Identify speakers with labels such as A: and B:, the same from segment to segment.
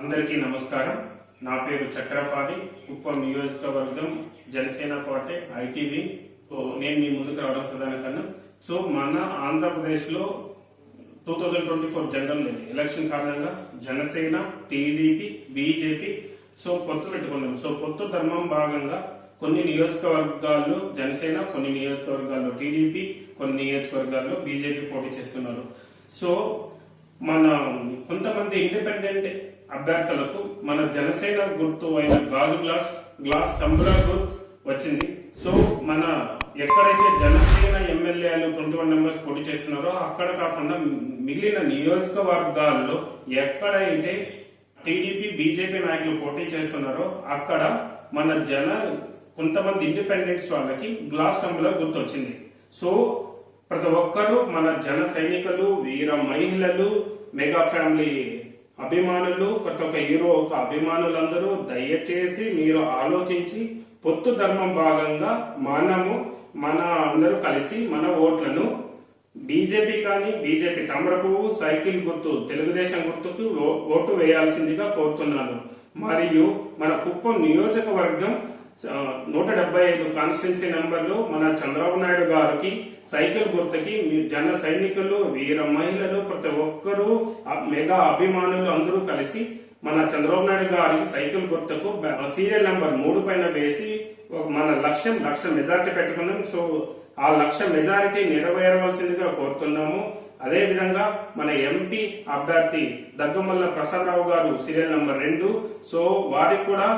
A: అందరికీ నమస్కారం. నా పేరు చక్రపాణి, కుప్పం నియోజకవర్గం జనసేన పార్టీ ఐటీవీ. నేను మీ ముందుకు రావడం ప్రధాన కారణం. మన ఆంధ్రప్రదేశ్లో 2024 జనరల్ ఎలక్షన్ కారణంగా జనసేన, టీడీపీ, బీజేపీ పొత్తు పెట్టుకున్నాం. పొత్తు ధర్మం భాగంగా కొన్ని నియోజకవర్గాల్లో జనసేన, కొన్ని నియోజకవర్గాల్లో టీడీపీ, కొన్ని నియోజకవర్గాల్లో బీజేపీ పోటీ చేస్తున్నారు. మన కొంతమంది ఇండిపెండెంట్ అభ్యర్థులకు మన జనసేన గుర్తు అయిన గాజు గ్లాస్ టంబ్లర్ గుర్తు వచ్చింది. మన ఎక్కడైతే జనసేన ఎమ్మెల్యేలు 21 మెంబర్స్ పోటీ చేస్తున్నారో అక్కడ కాకుండా మిగిలిన నియోజకవర్గాల్లో ఎక్కడైతే టీడీపీ, బీజేపీ నాయకులు పోటీ చేస్తున్నారో అక్కడ మన కొంతమంది ఇండిపెండెంట్స్ వాళ్ళకి గ్లాస్ టంబ్లర్ గుర్తు వచ్చింది. ప్రతి ఒక్కరూ మన జన సైనికులు, వీర మహిళలు, మెగా ఫ్యామిలీ అభిమానులు, ప్రతి ఒక్క హీరో ఒక అభిమానులందరూ దయచేసి మీరు ఆలోచించి పొత్తు ధర్మం భాగంగా మన అందరూ కలిసి మన ఓట్లను బీజేపీ కానీ బీజేపీ తామరపువ్వు సైకిల్ గుర్తు తెలుగుదేశం గుర్తుకు ఓటు వేయాల్సిందిగా కోరుతున్నాను. మరియు మన కుప్పం నియోజకవర్గం 175 కాన్స్టిట్యున్సీ నెంబర్లు మన చంద్రబాబు నాయుడు గారికి సైకిల్ గుర్తుకి జన సైనికులు, వీర మహిళలు, ప్రతి ఒక్కరూ మెగా అభిమానులు అందరూ కలిసి మన చంద్రబాబు నాయుడు గారికి సైకిల్ గుర్తుకు సీరియల్ నెంబర్ 3 పైన వేసి మన లక్ష్యం మెజారిటీ పెట్టుకున్నాం. ఆ లక్ష్య మెజారిటీ నెరవేరవలసిందిగా కోరుతున్నాము. అదే విధంగా మన ఎంపీ అభ్యర్థి దగ్గమల్ల ప్రసాదరావు గారు సీరియల్ నెంబర్ 2. వారికి కూడా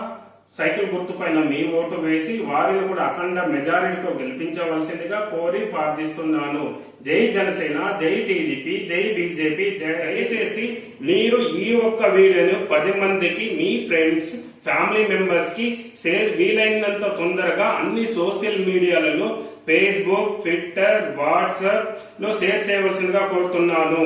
A: సైకిల్ గుర్తు పైన మీ ఓటు వేసి వారిని కూడా అఖండ మెజారిటీతో గెలిపించవలసిందిగా కోరి ప్రార్థిస్తున్నాను. జై జనసేన, జై టీడీపీ, జై బీజేపీ. దయచేసి మీరు ఈ ఒక్క వీడియోను 10 మందికి మీ ఫ్రెండ్స్, ఫ్యామిలీ మెంబర్స్ కి షేర్ వీలైనంత తొందరగా అన్ని సోషల్ మీడియాలలో ఫేస్బుక్, ట్విట్టర్, వాట్సాప్ లో షేర్ చేయవలసిందిగా కోరుతున్నాను.